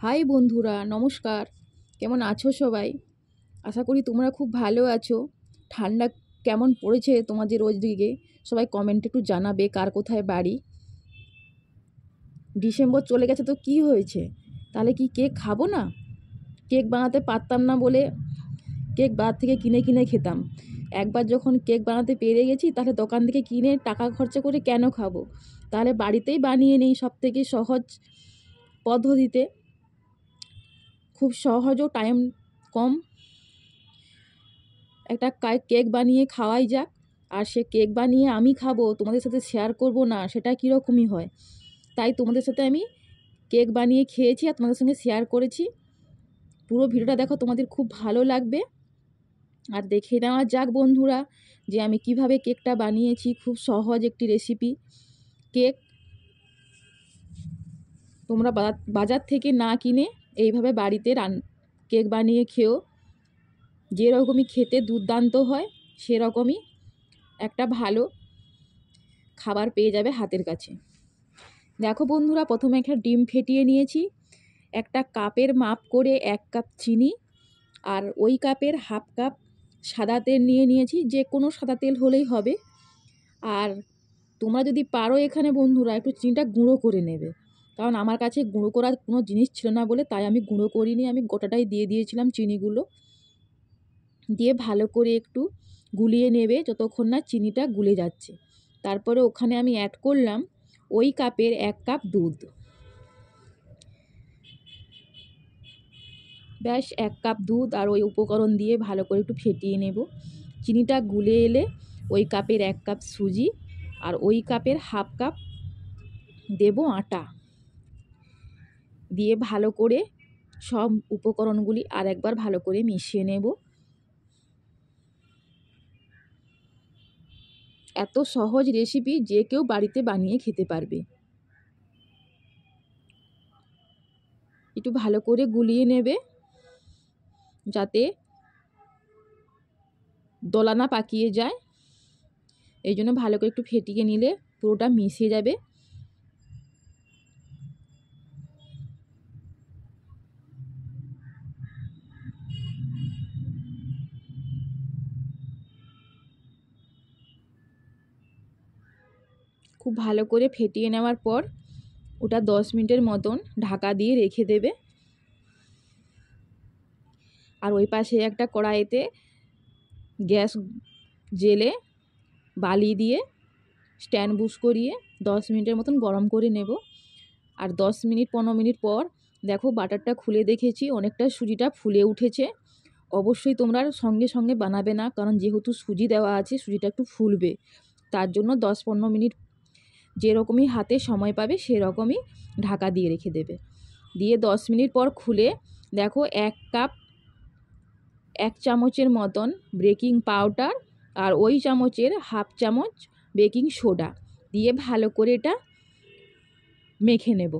High বন্ধুরা, নমস্কার। কেমন আছো সবাই? আশা করি তোমরা খুব ভালো আছো। ঠান্ডা কেমন পড়েছে তোমাদের ওইদিকে? সবাই কমেন্টে একটু জানাবে কার কোথায় বাড়ি। ডিসেম্বর চলে গেছে তো কি হয়েছে? তাহলে কি কেক খাবো না? কেক বানাতে পারতাম না বলে কেক বাজার থেকে কিনে কিনে খেতাম। একবার যখন কেক বানাতে পেরে গেছি, তাহলে দোকান থেকে কিনে টাকা খরচা করে কেন খাবো? তাহলে বাড়িতেই বানিয়ে নিই, সব থেকে সহজ পদ্ধতিতে, খুব সহজ ও টাইম কম। একটা কেক বানিয়ে খাওয়াই যাক। আর সে কেক বানিয়ে আমি খাবো, তোমাদের সাথে শেয়ার করব না, সেটা কীরকমই হয়। তাই তোমাদের সাথে আমি কেক বানিয়ে খেয়েছি আর তোমাদের সঙ্গে শেয়ার করেছি। পুরো ভিডিওটা দেখো, তোমাদের খুব ভালো লাগবে। আর দেখে নেওয়া যাক বন্ধুরা যে আমি কিভাবে কেকটা বানিয়েছি। খুব সহজ একটি রেসিপি কেক। তোমরা বাজার থেকে না কিনে এইভাবে বাড়িতে কেক বানিয়ে খেও। যেরকমই খেতে দুর্দান্ত হয়, সেরকমই একটা ভালো খাবার পেয়ে যাবে হাতের কাছে। দেখো বন্ধুরা, প্রথমে একটা ডিম ফেটিয়ে নিয়েছি। একটা কাপের মাপ করে 1 কাপ চিনি আর ওই কাপের হাফ কাপ সাদা তেল নিয়ে নিয়েছি। যে কোনো সাদা তেল হলেই হবে। আর তোমরা যদি পারো এখানে বন্ধুরা একটু চিনিটা গুঁড়ো করে নেবে, কারণ আমার কাছে গুঁড়ো করার কোনো জিনিস ছিল না বলে তাই আমি গুঁড়ো করিনি। আমি গোটাটাই দিয়ে দিয়েছিলাম চিনিগুলো। দিয়ে ভালো করে একটু গুলিয়ে নেবে যতক্ষণ না চিনিটা গুলে যাচ্ছে। তারপরে ওখানে আমি অ্যাড করলাম ওই কাপের 1 কাপ দুধ। ব্যাস 1 কাপ দুধ আর ওই উপকরণ দিয়ে ভালো করে একটু ফেটিয়ে নেব। চিনিটা গুলে এলে ওই কাপের 1 কাপ সুজি আর ওই কাপের হাফ কাপ দেব আটা। দিয়ে ভালো করে সব উপকরণগুলি আর একবার ভালো করে মিশিয়ে নেব। এত সহজ রেসিপি যে কেউ বাড়িতে বানিয়ে খেতে পারবে। একটু ভালো করে গুলিয়ে নেবে যাতে দলা না পাকিয়ে যায়। এই জন্য ভালো করে একটু ফেটিয়ে নিলে পুরোটা মিশে যাবে। খুব ভালো করে ফেটিয়ে নেওয়ার পর ওটা 10 মিনিটের মতন ঢাকা দিয়ে রেখে দেবে। আর ওই পাশে একটা কড়াইতে গ্যাস জেলে বালি দিয়ে স্ট্যান্ড বুশ করিয়ে 10 মিনিটের মতন গরম করে নেব। আর 10-15 মিনিট পর দেখো বাটারটা খুলে দেখেছি, অনেকটা সুজিটা ফুলে উঠেছে। অবশ্যই তোমরা সঙ্গে সঙ্গে বানাবে না, কারণ যেহেতু সুজি দেওয়া আছে সুজিটা একটু ফুলবে। তার জন্য 10-15 মিনিট যেরকমই হাতে সময় পাবে সেরকমই ঢাকা দিয়ে রেখে দেবে। দিয়ে 10 মিনিট পর খুলে দেখো 1 চামচের মতন বেকিং পাউডার আর ওই চামচের হাফ চামচ বেকিং সোডা দিয়ে ভালো করে এটা মেখে নেব।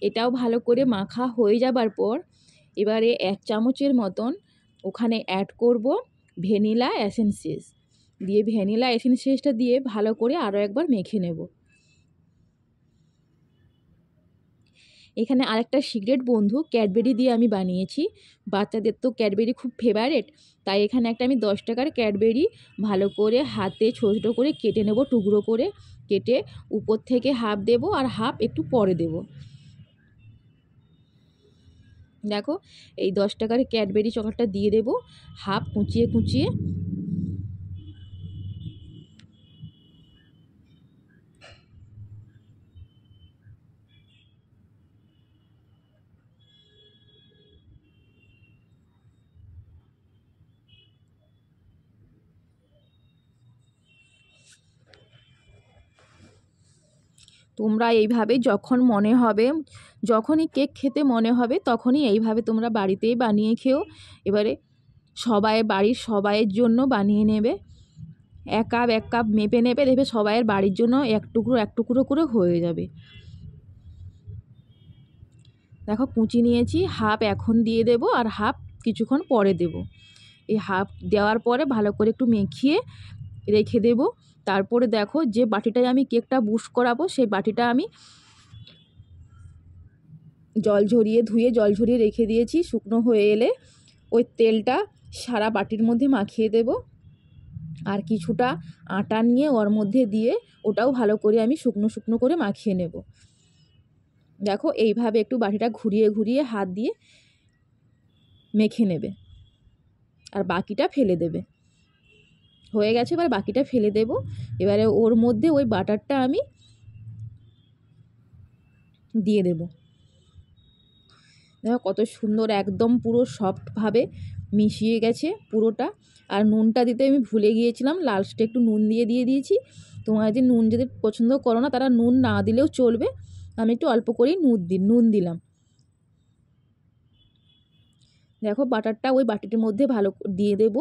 এটাও ভালো করে মাখা হয়ে যাবার পর এবারে 1 চামচের মতন ওখানে অ্যাড করব ভ্যানিলা এসেন্সেস। দিয়ে ভ্যানিলা এসেন্সেসটা দিয়ে ভালো করে আরও একবার মেখে নেব। এখানে আরেকটা সিক্রেট বন্ধু, ক্যাডবেরি দিয়ে আমি বানিয়েছি। বাচ্চাদের তো ক্যাডবেরি খুব ফেভারেট, তাই এখানে একটা আমি 10 টাকার ক্যাডবেরি ভালো করে হাতে ছোটো ছোটো করে কেটে নেব। টুকরো করে কেটে উপর থেকে হাফ দেব আর হাফ একটু পরে দেব। দেখো এই 10 টাকার ক্যাডবেরি চকলেটটা দিয়ে দেব হাফ কুচিয়ে কুচিয়ে। তোমরা এইভাবে যখনই কেক খেতে মনে হবে তখনই এইভাবে তোমরা বাড়িতেই বানিয়ে খেও। এবারে বাড়ির সবাইয়ের জন্য বানিয়ে নেবে। 1 কাপ মেপে নেবে, দেখবে সবাইয়ের বাড়ির জন্য এক টুকরো করে হয়ে যাবে। দেখো কুচি নিয়েছি, হাফ এখন দিয়ে দেব আর হাফ কিছুক্ষণ পরে দেব। এই হাফ দেওয়ার পরে ভালো করে একটু মেখিয়ে রেখে দেব। তারপরে দেখো যে বাটিটায় আমি কেকটা বুস্ট করাবো সেই বাটিটা আমি জল ঝরিয়ে রেখে দিয়েছি। শুকনো হয়ে এলে ওই তেলটা সারা বাটির মধ্যে মাখিয়ে দেব, আর কিছুটা আটা নিয়ে ওর মধ্যে দিয়ে ওটাও ভালো করে আমি শুকনো শুকনো করে মাখিয়ে নেব। দেখো এইভাবে একটু বাটিটা ঘুরিয়ে ঘুরিয়ে হাত দিয়ে মেখে নেবে, আর বাকিটা ফেলে দেবে। হয়ে গেছে, এবার বাকিটা ফেলে দেব। এবারে ওর মধ্যে ওই বাটারটা আমি দিয়ে দেব। দেখো কত সুন্দর একদম পুরো সফটভাবে মিশিয়ে গেছে পুরোটা। আর নুনটা দিতে আমি ভুলে গিয়েছিলাম, লাস্টে একটু নুন দিয়ে দিয়েছি। তোমরা যদি নুন যদি পছন্দ করো না তারা নুন না দিলেও চলবে, আমি একটু অল্প করেই নুন দিলাম। দেখো বাটারটা ওই বাটিটির মধ্যে ভালো দিয়ে দেব।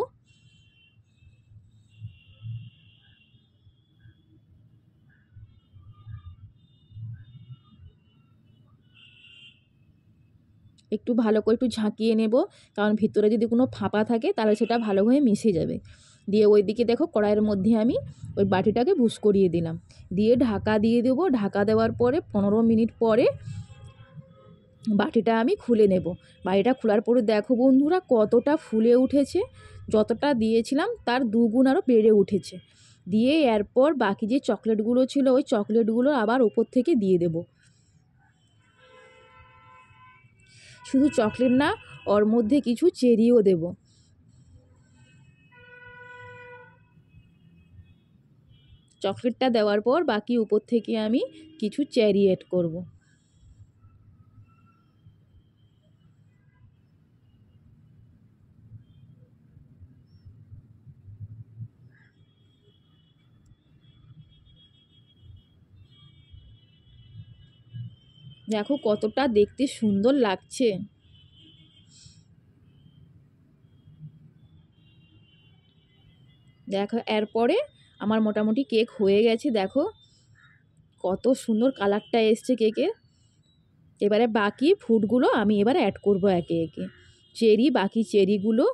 একটু ভালো করে একটু ঝাঁকিয়ে নেব, কারণ ভিতরে যদি কোনো ফাঁপা থাকে তাহলে সেটা ভালোভাবে মিশে যাবে। দিয়ে ওই দিকে দেখো কড়াইয়ের মধ্যে আমি ওই বাটিটাকে বুস করিয়ে দিলাম, দিয়ে ঢাকা দিয়ে দেবো। ঢাকা দেওয়ার পরে 15 মিনিট পরে বাটিটা আমি খুলে নেব। বাটিটা খোলার পরে দেখো বন্ধুরা কতটা ফুলে উঠেছে, যতটা দিয়েছিলাম তার দুগুণ আরও বেড়ে উঠেছে। দিয়ে এরপর বাকি যে চকলেটগুলো ছিল ওই চকলেটগুলো আবার উপর থেকে দিয়ে দেব। শুধু চকলেট না, ওর মধ্যে কিছু চেরিও দেব। চকলেটটা দেওয়ার পর বাকি উপর থেকে আমি কিছু চেরি এড করব। দেখো কতটা দেখতে সুন্দর লাগছে। দেখো এরপরে আমার মোটামুটি কেক হয়ে গেছে। দেখো কত সুন্দর কালারটা এসছে কেকের। এবারে বাকি ফুডগুলো আমি এবারে অ্যাড করব একে একে। বাকি চেরিগুলো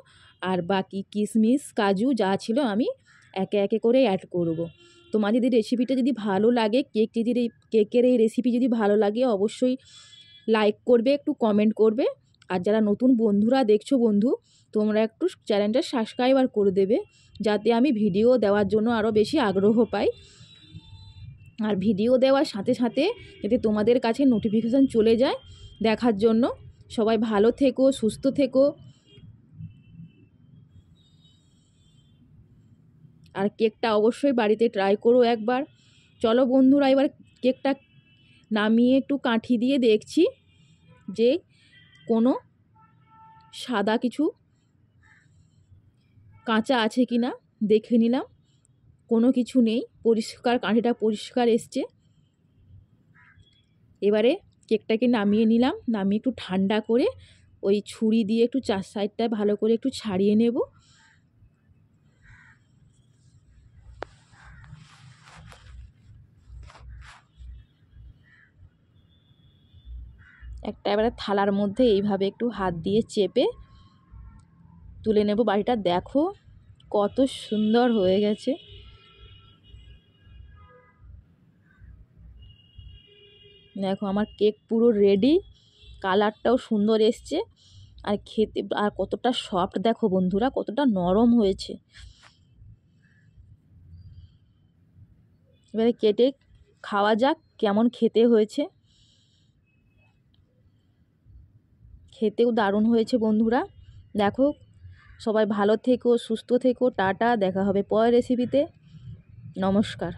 আর বাকি কিশমিশ কাজু যা ছিল আমি একে একে করে অ্যাড করব। তোমার যদি রেসিপিটা যদি ভালো লাগে, কেকের এই রেসিপি যদি ভালো লাগে অবশ্যই লাইক করবে, একটু কমেন্ট করবে। আর যারা নতুন বন্ধুরা দেখছো বন্ধু, তোমরা একটু চ্যানেলটা সাবস্ক্রাইবার করে দেবে, যাতে আমি ভিডিও দেওয়ার জন্য আরও বেশি আগ্রহ পাই। আর ভিডিও দেওয়ার সাথে সাথে যাতে তোমাদের কাছে নোটিফিকেশান চলে যায় দেখার জন্য। সবাই ভালো থেকো, সুস্থ থেকো। আর কেকটা অবশ্যই বাড়িতে ট্রাই করো একবার। চলো বন্ধুরা, এবার কেকটা নামিয়ে একটু কাঠি দিয়ে দেখছি যে কোনো সাদা কিছু কাঁচা আছে কি না, দেখে নিলাম। কোনো কিছু নেই, পরিষ্কার, কাঠিটা পরিষ্কার এসছে। এবারে কেকটাকে নামিয়ে নিলাম, নামিয়ে একটু ঠান্ডা করে ওই ছুরি দিয়ে একটু চার সাইডটা ভালো করে একটু ছাড়িয়ে নেব। একটা এবারে থালার মধ্যে এইভাবে একটু হাত দিয়ে চেপে তুলে নেব বাটিটা। দেখো কত সুন্দর হয়ে গেছে। দেখো আমার কেক পুরো রেডি, কালারটাও সুন্দর এসছে, আর খেতে আর কতটা সফট দেখো বন্ধুরা, কতটা নরম হয়েছে। এবারে কেটে খাওয়া যাক কেমন খেতে হয়েছে। খেতেও দারুণ হয়েছে বন্ধুরা। দেখো সবাই ভালো থেকো, সুস্থ থেকো, টাটা, দেখা হবে পরের রেসিপিতে। নমস্কার।